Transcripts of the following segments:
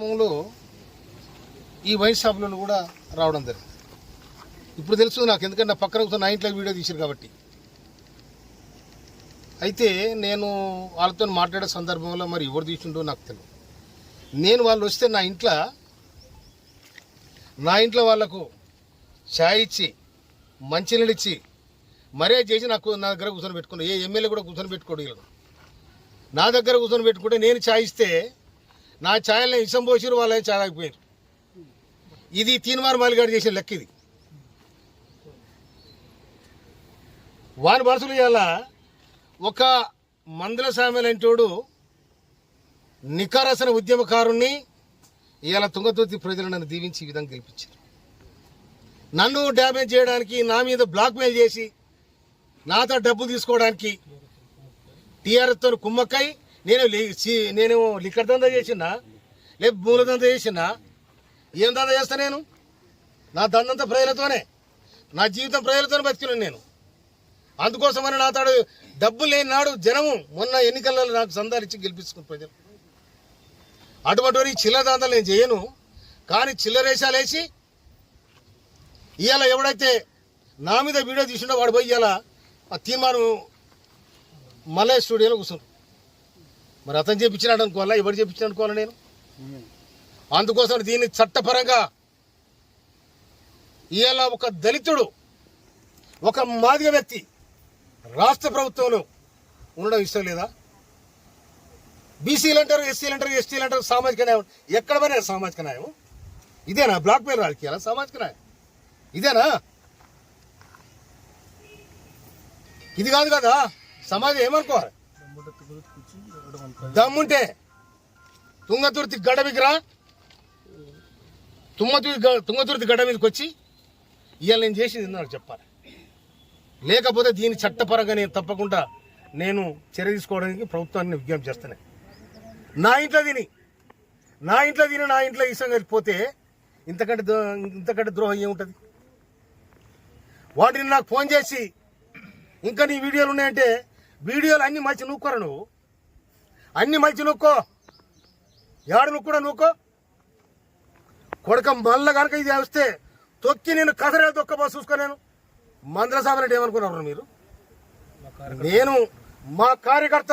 కార్యక్రమంలో ఈ వైన్ షాపులను కూడా రావడం జరిగింది. ఇప్పుడు తెలుసు నాకు, ఎందుకంటే నా పక్కన కూర్చొని నా ఇంట్లో వీడియో తీశారు కాబట్టి. అయితే నేను వాళ్ళతో మాట్లాడే సందర్భంలో మరి ఎవరు తీసిండో నాకు తెలియదు. నేను వాళ్ళు వస్తే నా ఇంట్లో వాళ్ళకు ఛాయ్ ఇచ్చి మంచినీళ్ళు ఇచ్చి మర్యాద చేసి నా దగ్గర కూర్చొని పెట్టుకున్నాను. ఏ ఎమ్మెల్యే కూడా కూర్చొని పెట్టుకోడు. వీళ్ళు నా దగ్గర కూర్చొని పెట్టుకుంటే నేను ఛాయ్ ఇస్తే నా ఛాయల్ని ఇసం పోసిరు, వాళ్ళని ఛాయ్ ఆగిపోయారు. ఇది తీన్మార్ మాలిగాడు చేసిన లెక్క. ఇది వాని మనసులు ఇవాళ ఒక మందుల సామెలంటోడు నికారసన ఉద్యమకారుణ్ణి ఇవాళ తుంగతుర్తి ప్రజలు నన్ను దీవించి ఈ విధంగా గెలిపించారు. నన్ను డ్యామేజ్ చేయడానికి, నా మీద బ్లాక్మెయిల్ చేసి నాతో డబ్బు తీసుకోవడానికి టీఆర్ఎస్తో కుమ్మక్కై నేను లిక్కర్ దందా చేసినా, లేక మూల దందా చేసినా, ఏం దందా చేస్తా? నేను నా దందంతా ప్రజలతోనే, నా జీవితం ప్రజలతోనే బతికినాను నేను. అందుకోసమని నాతాడు డబ్బు లేని నాడు జనము మొన్న ఎన్నికలలో నాకు సందాలు ఇచ్చి గెలిపించుకున్న ప్రజలు. అటువంటి చిల్లర దందాలు నేను చేయను. కానీ చిల్లరేషాలు వేసి ఇవాళ ఎవడైతే నా మీద వీడియో తీసుండో వాడు పోయి ఇవాళ ఆ తీర్మానం మల్లయ్య స్టూడియోలో కూర్చున్నాడు. మరి అతను చేయించినాడు అనుకోవాలా, ఎవరు చేయించినాడు అనుకోవాలా నేను? అందుకోసం దీన్ని చట్టపరంగా ఇవాళ ఒక దళితుడు, ఒక మాదిగ వ్యక్తి రాష్ట్ర ప్రభుత్వంలో ఉండడం ఇష్టం లేదా? బీసీలు అంటారు, ఎస్సీలు అంటారు, ఎస్టీలు అంటారు, సామాజిక న్యాయం. ఎక్కడ పోయినా సామాజిక న్యాయం ఇదేనా? బ్లాక్ మెయిల్ రాజకీయాల సామాజిక న్యాయం ఇదేనా? ఇది కాదు కదా. సమాజం ఏమనుకోవాలి? దమ్ముంటే తుంగతుర్తి గడ్డ మీదకి రా, తుంగతుర్తి గడ్డ మీదకి వచ్చి ఇవాళ నేను చేసింది నాకు చెప్పాలి. లేకపోతే దీని చట్టపరంగా నేను తప్పకుండా నేను చర్య తీసుకోవడానికి ప్రభుత్వాన్ని విజ్ఞప్తి చేస్తాను. నా ఇంట్లో తిని నా ఇంట్లో ఇష్టం కలిగిపోతే ఇంతకంటే ద్రోహం ఏముంటుంది? వాటిని నాకు ఫోన్ చేసి ఇంకా నీ వీడియోలు ఉన్నాయంటే, వీడియోలు అన్ని మంచి నూక్కోరా, నువ్వు అన్ని మంచి నూక్కో, ఏడు నువ్వు కూడా నూక్కో. కొడక మళ్ళా కనుక ఇది వస్తే తొక్కి నేను కసరేది తొక్కబో చూసుకో. నేను మందుల సామనంటే ఏమనుకున్నారు మీరు? నేను మా కార్యకర్త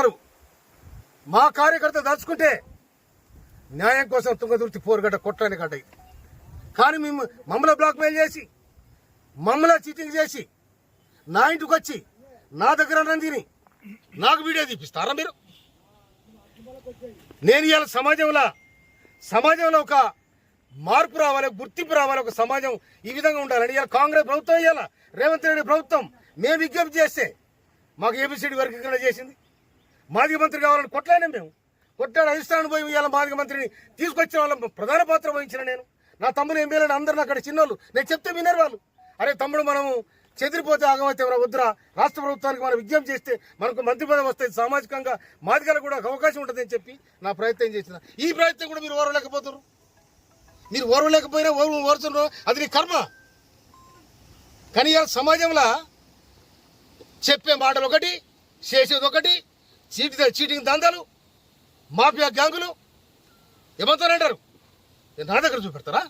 దలుచుకుంటే న్యాయం కోసం తుంగతుర్తి పోరుగడ్డ కొట్టని గడ్డ ఇది. కానీ మమ్మల్ని బ్లాక్మెయిల్ చేసి, మమ్మల్ని చీటింగ్ చేసి నా ఇంటికి వచ్చి నా దగ్గర తిని నాకు వీడియో తీపిస్తారా మీరు? నేను ఇవాళ సమాజంలో ఒక మార్పు రావాలి, గుర్తింపు రావాలి, ఒక సమాజం ఈ విధంగా ఉండాలని ఇవాళ కాంగ్రెస్ ప్రభుత్వం, ఇవాళ రేవంత్ రెడ్డి ప్రభుత్వం మేము విజ్ఞప్తి చేస్తే మాకు ఏబిసిడి వర్గీకరణ చేసింది. మాదిగ మంత్రి కావాలని కొట్లాడినా మేము. కొట్లాడి అధిష్టానం పోయి ఇవాళ మాదిగ మంత్రిని తీసుకొచ్చిన వాళ్ళ ప్రధాన పాత్ర వహించిన నేను. నా తమ్ముడు ఎమ్మెల్యేలు అందరూ అక్కడ చిన్నోళ్ళు, నేను చెప్తే వినరు వాళ్ళు. అరే తమ్ముడు, మనము చెదిరిపోతే ఆగమైతే వద్దురా, రాష్ట్ర ప్రభుత్వానికి మనం విజ్ఞప్తి చేస్తే మనకు మంత్రి పదవి వస్తుంది, సామాజికంగా మాదిగలకు కూడా అవకాశం ఉంటుందని చెప్పి నా ప్రయత్నం చేసిన. ఈ ప్రయత్నం కూడా మీరు ఓర్వలేకపోతున్నారు. మీరు ఓర్వలేకపోయినా ఓరుతున్నారు, అది నీ కర్మ. కానీ ఇవాళ సమాజంలో చెప్పే మాటలు ఒకటి, చేసేది ఒకటి, చీటింగ్ దందాలు, మాఫియా గ్యాంగులు ఏమంటారంటారు, నా దగ్గర చూపెడతారా?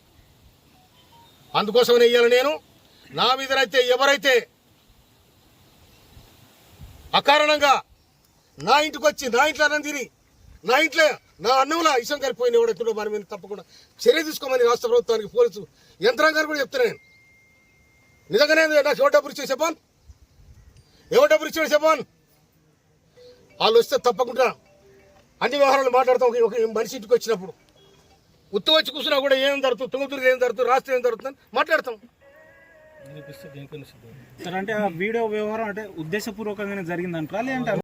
అందుకోసమనే ఇవాళ నేను నా మీదనైతే ఎవరైతే అకారణంగా నా ఇంటికి వచ్చి నా ఇంట్లో అన్నం తిని నా అన్నంలో ఇష్టం కలిపోయిన ఎవడైతుండో మన మీద తప్పకుండా చర్య తీసుకోమని రాష్ట్ర ప్రభుత్వానికి, పోలీసు యంత్రాంగాన్ని కూడా చెప్తున్నాను. నిజంగానే నాకు ఎవరు డబ్బులు ఇచ్చే చెప్పాను, వాళ్ళు వస్తే తప్పకుండా అన్ని వ్యవహారాలు మాట్లాడతాం. ఒక మనిషి ఇంటికి వచ్చినప్పుడు ఉత్తు వచ్చి కూర్చున్నా కూడా ఏం జరుగుతుంది, తుంగతుర్తి ఏం జరుగుతుంది, రాష్ట్రం ఏం జరుగుతుందని మాట్లాడతాం. సార్ అంటే ఆ వీడియో వ్యవహారం అంటే ఉద్దేశపూర్వకంగానే జరిగిందంటారా లేదంటే